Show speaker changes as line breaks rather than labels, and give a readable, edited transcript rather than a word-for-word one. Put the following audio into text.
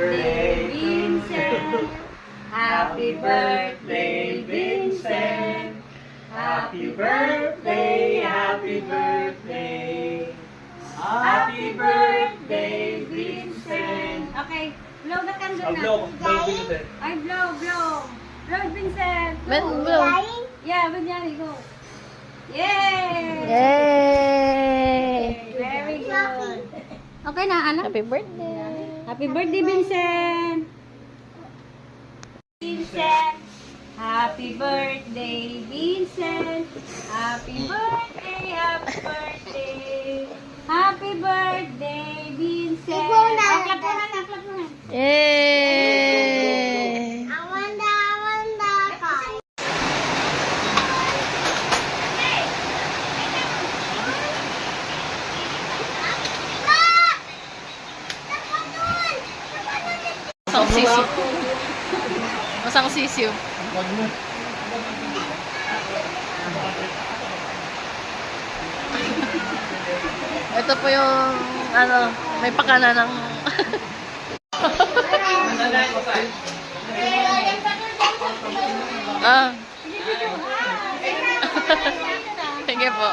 birthday, Vincent. Happy birthday, Vincent. Happy birthday, happy birthday. Happy birthday, Vincent. Okay, blow the candle na.
Blow Vincent.
Ay, blow. Blow, Vincent.
Blow.
Yeah, Vincent, go. Yay!
Yay!
Very good. Okay na, anak?
Happy birthday!
Happy birthday, Vincent! Vincent! Happy birthday, Vincent! Happy birthday, happy birthday! Happy birthday, Vincent! Clap mo na.
Yay! Masang sisiw. Masang sisiw.
Wag mo.
Ito po yung, may pakana ng... ah. Sige po.